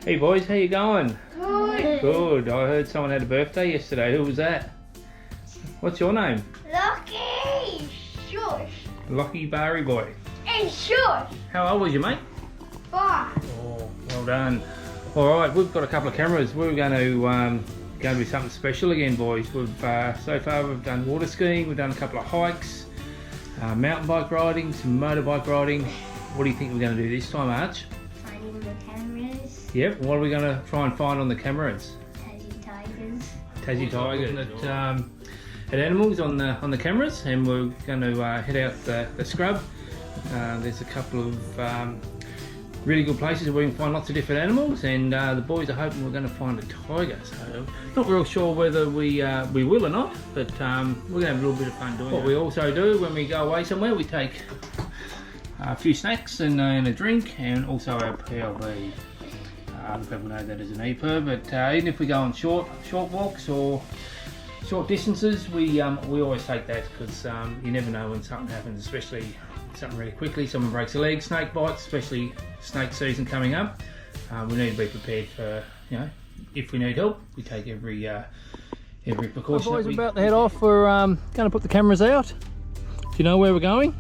Hey boys, how you going? Good. Good. I heard someone had a birthday yesterday. Who was that? What's your name? Lucky. Shush. Lucky Barry boy. And shush. How old was you, mate? 5. Oh, well done. All right, we've got a couple of cameras. We're going to do something special again, boys. We've so far we've done water skiing, we've done a couple of hikes, mountain bike riding, some motorbike riding. What do you think we're going to do this time, Arch? Finding the cameras. Yep. What are we going to try and find on the cameras? Tassie tigers. Tassie tigers. At animals on the cameras, and we're going to head out the scrub. There's a couple of really good places where we can find lots of different animals, and the boys are hoping we're going to find a tiger. So not real sure whether we will or not, but we're going to have a little bit of fun doing it. What we also do when we go away somewhere, we take a few snacks and a drink, and also our PLB. People know that as an EPIR, but even if we go on short walks or short distances, we always take that, because you never know when something happens, especially something really quickly. Someone breaks a leg, snake bites, especially snake season coming up. We need to be prepared for, if we need help, we take every precaution. Well, boys, we're about to head off. We're going to put the cameras out. Do you know where we're going?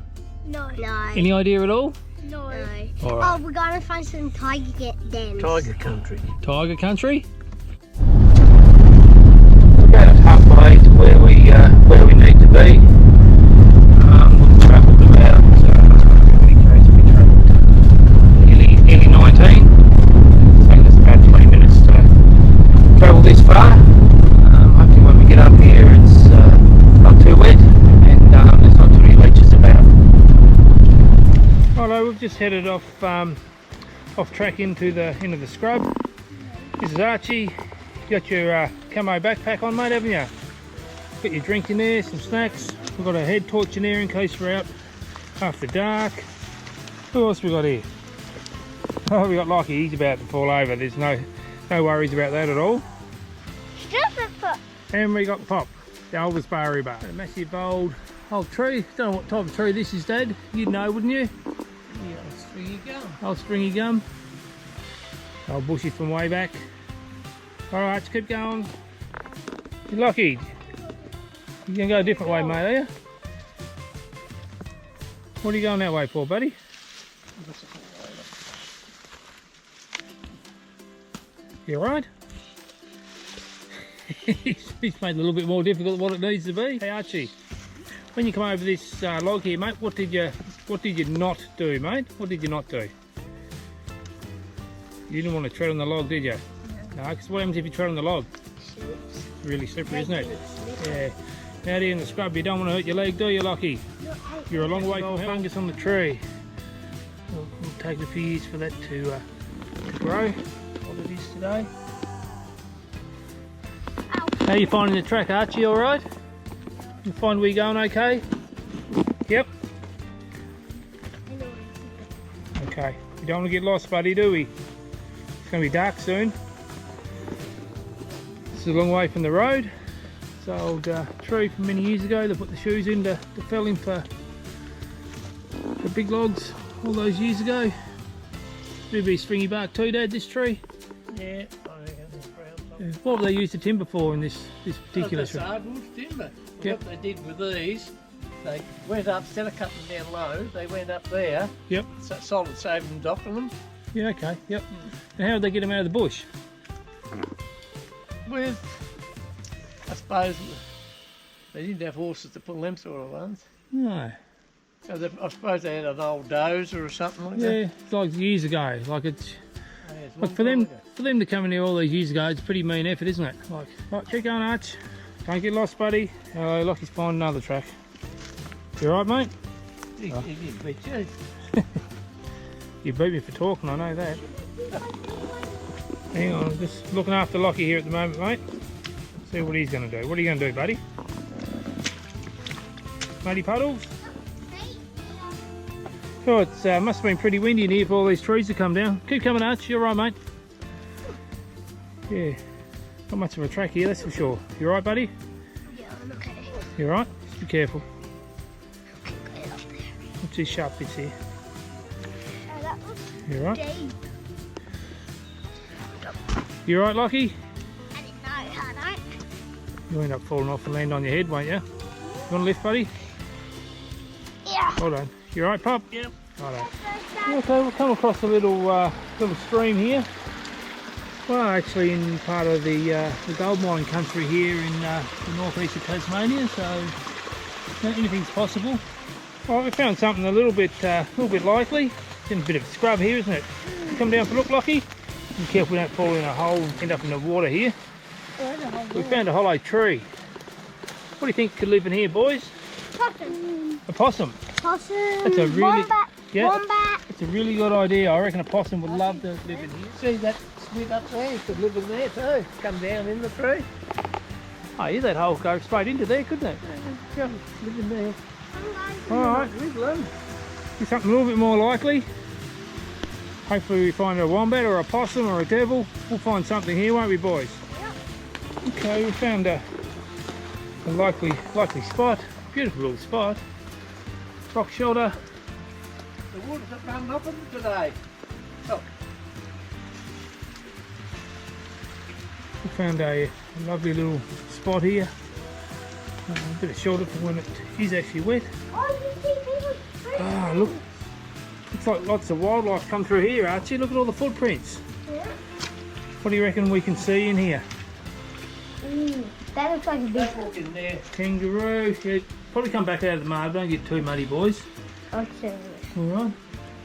No. Any idea at all? No. All right. Oh, we're gonna find some tiger dens. Tiger country. Tiger country? About halfway to where we need to be. We've travelled about, we travelled nearly 19. It's taken us about 20 minutes to travel this far. Hopefully when we get up here it's not too wet, and there's not too many leeches about. Righto, we've just headed off track into the scrub. This is Archie. You got your camo backpack on, mate, haven't you? Got your drink in there, some snacks. We've got a head torch in there in case we're out after dark. Who else we got here? Oh, we got Lockie. He's about to fall over. There's no worries about that at all. And we got Pop, the oldest Barry Barr. A massive old tree. Don't know what type of tree this is, Dad. You'd know, wouldn't you? Yeah, old stringy gum. Old stringy gum. Old bushy from way back. Alright, let's keep going. You're lucky. You're going to go a different way, mate, are you? What are you going that way for, buddy? You alright? He's made it a little bit more difficult than what it needs to be. Hey Archie, when you come over this log here, mate, what did you not do, mate? What did you not do? You didn't want to tread on the log, did you? No, because what happens if you tread on the log? It's really slippery, isn't it? Yeah. Out here in the scrub, you don't want to hurt your leg, do you, Lockie? You're a long way from fungus on the tree. It'll take a few years for that to grow, what it is today. How are you finding the track, Archie? All right? You find where you're going okay? Yep. Okay. You don't want to get lost, buddy, do we? It's going to be dark soon. This is a long way from the road. It's an old tree from many years ago. They put the shoes in to fell in for big logs all those years ago. It'll be stringy bark too, Dad, this tree? Yeah, I reckon it's brown. What have they used the timber for in this particular tree? Hardwood timber. Yep. What they did with these, they went up, instead of cutting down low, they went up there. Yep. So solid saving docking them. Yeah, okay, yep. And how did they get them out of the bush? With, I suppose, they didn't have horses to pull them sort of ones. No. So I suppose they had an old dozer or something like that. Yeah, it's like years ago. Like it's Oh, yeah, it's like long for time them ago. to come in here all these years ago, it's a pretty mean effort, isn't it? Like, right, keep going, Arch. Don't get lost, buddy. Lockie's finding another track. You alright, mate? He did beat you. You beat me for talking, I know that. Hang on, I'm just looking after Lockie here at the moment, mate. See what he's going to do. What are you going to do, buddy? Muddy puddles? Oh, it must have been pretty windy in here for all these trees to come down. Keep coming, Arch. You're right, mate. Yeah, not much of a track here, that's for sure. You alright, buddy? Yeah, I'm okay. You alright? Just be careful. Okay, up there. What's these sharp bits here? That looks You alright? deep. You alright, Lockie? I didn't know I don't. You'll end up falling off and land on your head, won't you? You want to lift, buddy? Yeah. Hold on. You alright, Pop? Yep. Righto. Okay, we'll come across a little stream here. Well, actually in part of the gold mine country here in the northeast of Tasmania, so anything's possible. Alright, we found something a little bit likely. It's in a bit of a scrub here, isn't it? Come down for a look, Lockie. Be careful we don't fall in a hole and end up in the water here. We found a hollow tree. What do you think could live in here, boys? Possum. A possum. Possum. That's a really Wombat. It's a really good idea. I reckon a possum would love to live in here. See that slit up there? You could live in there too. Come down in the tree. Oh yeah, that hole go straight into there, couldn't it? Come live in there. Alright, do something a little bit more likely. Hopefully we find a wombat or a possum or a devil. We'll find something here, won't we, boys? Yep. Okay, we found a likely spot. Beautiful little spot. Rock shelter. The woods have done nothing today. Oh. We found a lovely little spot here. A bit of shelter for when it is actually wet. Ah, look. Looks like lots of wildlife come through here, Archie. Look at all the footprints. Yeah. What do you reckon we can see in here? That looks like a big Don't walk in there. Kangaroo. Yeah, probably come back out of the mud. Don't get too muddy, boys. Okay. Alright.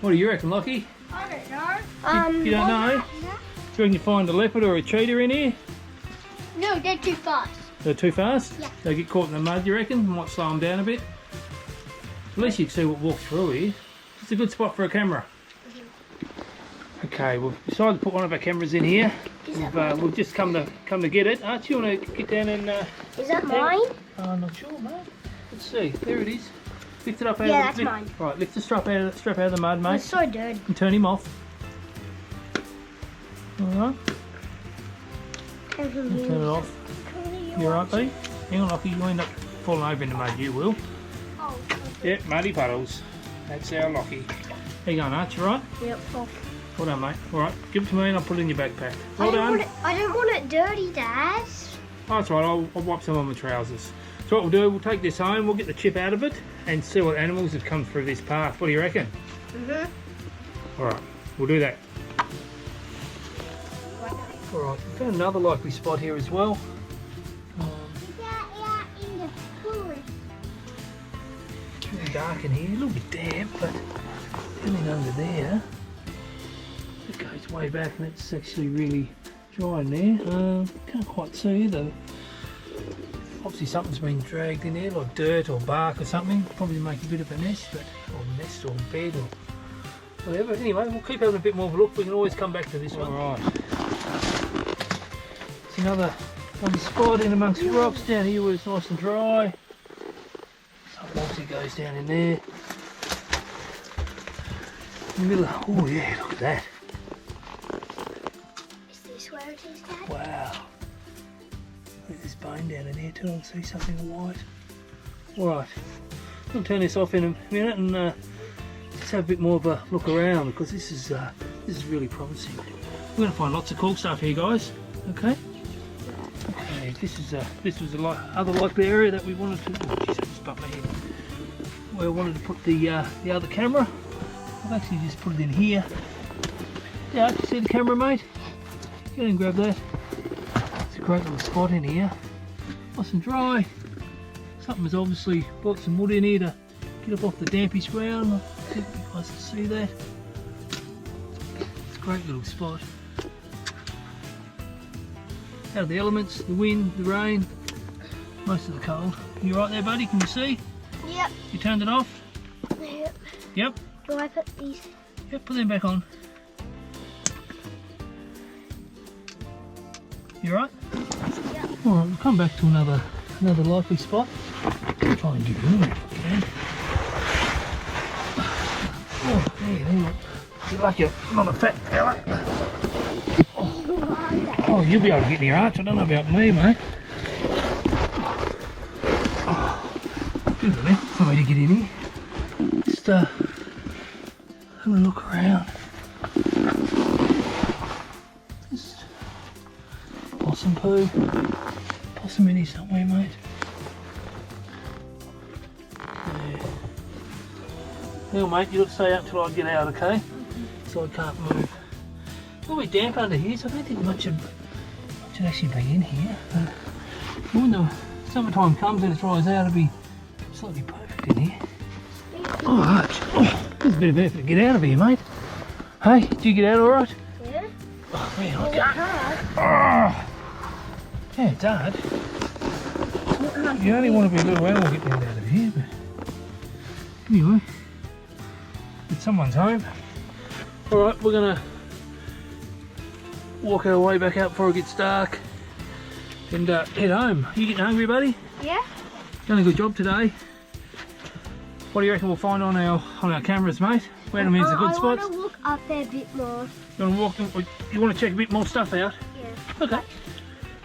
What do you reckon, Lockie? I don't know. You don't know? Do you reckon you find a leopard or a cheetah in here? No, they're too fast. They're too fast? Yeah. They get caught in the mud, you reckon? Might slow them down a bit. At least you can see what walks through here. It's a good spot for a camera. Okay, we've decided to put one of our cameras in here. We've just come to get it. Archie, you want to get down and... Is that mine? I'm not sure, mate. Let's see. There it is. Lift it up out Yeah, of the... that's mine. Right, lift the strap out of the mud, mate. It's so dirty. And turn him off. Alright. Turn it off. You alright, buddy? Hang on, Lockie. You'll end up falling over in the mud. You will. Oh, Yep, muddy puddles. That's our Lockie. How you going, Arch? You right? yep. Well done, mate. Alright, give it to me and I'll put it in your backpack. Well I don't done. want it. I don't want it dirty, Dad. Oh, that's right, I'll wipe some on my trousers. So what we'll do, we'll take this home, we'll get the chip out of it and see what animals have come through this path. What do you reckon? Alright, we'll do that. Alright, we found another likely spot here as well. In the forest. It's really dark in here, a little bit damp, but coming under there, it goes way back and it's actually really dry in there. Can't quite see though. Obviously something's been dragged in there, like dirt or bark or something. Probably make a bit of a nest, or nest or bed or whatever. Anyway, we'll keep having a bit more of a look. We can always come back to this one. Alright. It's another spot in amongst the rocks down here where it's nice and dry. Something obviously goes down in there. In the middle of, oh yeah, look at that. Is this where it is, Dad? Wow. There's this bone down in here too. I can see something white. Alright. I'll turn this off in a minute and just have a bit more of a look around because this is really promising. We're going to find lots of cool stuff here, guys. Okay. Okay. This was a other likely area that we wanted to. Oh, jeez, I just bumped my head. Where I wanted to put the other camera. I've actually just put it in here. Yeah, you see the camera, mate? Get in and grab that. It's a great little spot in here. Nice and dry. Something's obviously brought some wood in here to get up off the dampish ground. I think you guys can see that. It's a great little spot. Out of the elements, the wind, the rain, most of the cold. You right there, buddy? Can you see? Yep. You turned it off? Yep. Yep. Do I put these? Yep, put them back on. You right? Yep. Alright, we'll come back to another likely spot. Try and get room if we can. Oh, there. You're lucky I'm not a fat fella. Oh, you'll be able to get in your arch. I don't know about me, mate. Good of it for me to get in here. Just have a look around. Just possum poo. Possum in here somewhere, mate. Yeah. Well, mate, you'll stay up till I get out, okay? So I can't move. It's a little bit damp under here, so I don't think much should actually be in here. But when the summertime comes and it dries out, it'll be absolutely perfect in here. Oh, Arch. Oh, there's a bit of effort to get out of here, mate. Hey, did you get out all right? Yeah. Oh, man, I It's can't. hard. Oh. Yeah, it's hard. You only want to be a little animal getting out of here, but anyway, it's someone's home. Alright, we're gonna walk our way back out before it gets dark and head home. You getting hungry, buddy? Yeah. Done a good job today. What do you reckon we'll find on our cameras, mate? Where do means a good spots? I want to look up there a bit more. You want to check a bit more stuff out? Yeah. Okay.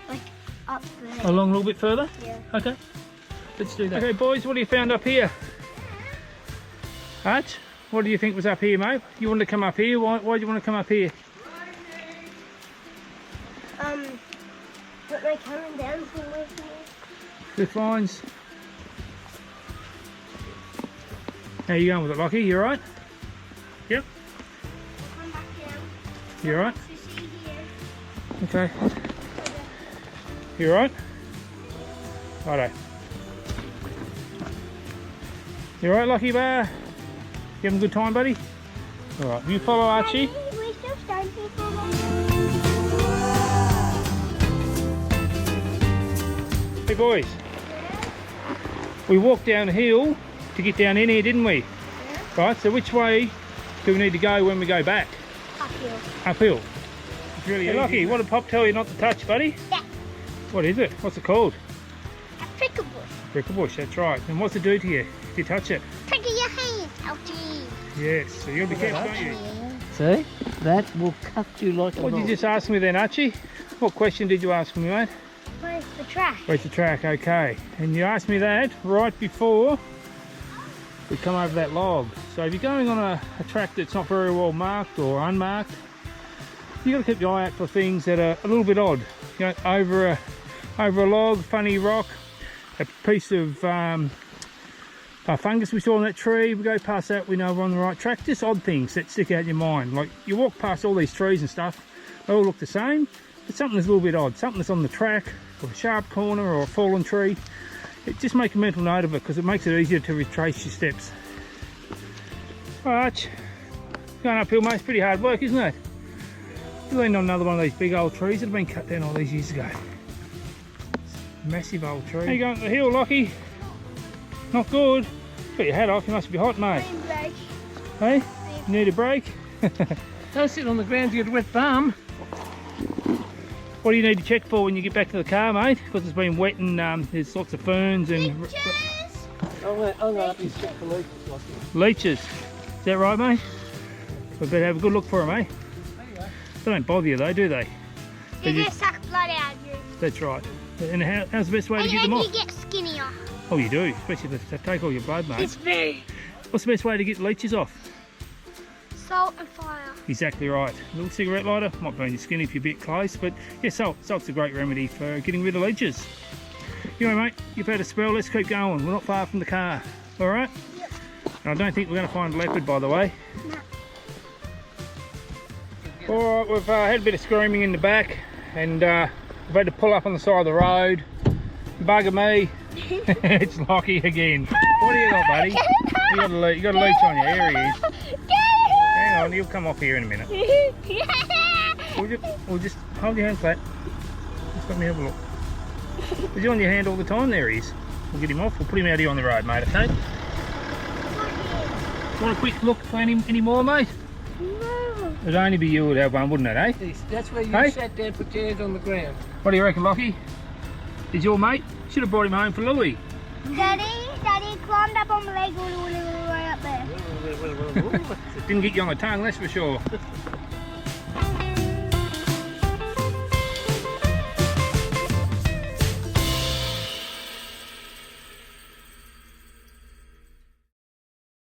Like up there. Along a little bit further? Yeah. Okay. Let's do that. Okay, boys, what have you found up here? Arch, what do you think was up here, mate? You wanted to come up here? Why do you want to come up here? Put my camera down somewhere for me. Cliff lines. How you going with it, Lockie? You alright? Yep. Come back down. You alright? To see here. Okay. You alright? Righto. You alright, Lockie Barr? You having a good time, buddy? Alright, you follow Archie? We're still starting for Hey boys, we walked down a hill to get down in here, didn't we? Yeah. Right, so which way do we need to go when we go back? Uphill. Uphill. It's really easy. Lockie, what did Pop tell you not to touch, buddy? Yeah. What is it? What's it called? A prickle bush. Prickle bush, that's right. And what's it do to you if you touch it? Prickle your hand. Ouchie. Yes, so you'll be careful, don't you? See? That will cut you like a What did you knife. just ask me then, Archie? What question did you ask me, mate? Where's the track? Where's the track? Okay. And you asked me that right before we come over that log. So if you're going on a track that's not very well marked or unmarked, you've got to keep your eye out for things that are a little bit odd. You know, over a log, funny rock, a piece of fungus we saw on that tree, we go past that, we know we're on the right track. Just odd things that stick out in your mind. Like you walk past all these trees and stuff, they all look the same, but something that's a little bit odd. Something that's on the track, or a sharp corner, or a fallen tree. Just make a mental note of it because it makes it easier to retrace your steps. Alright, going uphill, mate, it's pretty hard work, isn't it? You lean on another one of these big old trees that have been cut down all these years ago. Massive old tree. How you going up the hill, Lockie? Not good. Got your hat off, you must be hot, mate. Break. Hey? You need a break? Don't sit on the ground to get a wet bum. What do you need to check for when you get back to the car, mate? Because it's been wet and there's lots of ferns and I'm going to up and check for leeches, Lockie. leeches. Is that right, mate? We better have a good look for them, eh? There you go. They don't bother you though, do they? They just suck blood out of you. That's right. And how's the best way to get them And off? you get skinnier. Oh, you do, especially if they take all your blood, mate. It's very What's the best way to get leeches off? salt and fire. Exactly right. A little cigarette lighter, might burn your skin if you're a bit close, but yeah, salt. Salt's a great remedy for getting rid of leeches. Anyway, mate, you've had a spell, let's keep going. We're not far from the car, all right? Yep. And I don't think we're going to find a leopard, by the way. No. All right, we've had a bit of screaming in the back, and we've had to pull up on the side of the road. Bugger me. It's Lockie again. What do you got, buddy? You got a leech on you. Here he is. Hang on, he'll come off here in a minute. We'll just hold your hand flat. Just let me have a look. Is he on your hand all the time? There he is. We'll get him off. We'll put him out here on the road, mate, okay? Want a quick look for any more, mate? No. It'd only be you would have one, wouldn't it, eh? That's where you Hey? sat down, put your hands on the ground. What do you reckon, Lockie? Is your mate? Should have brought him home for Louie. Daddy climbed up on my leg all the way up there. Didn't get you on the tongue, that's for sure.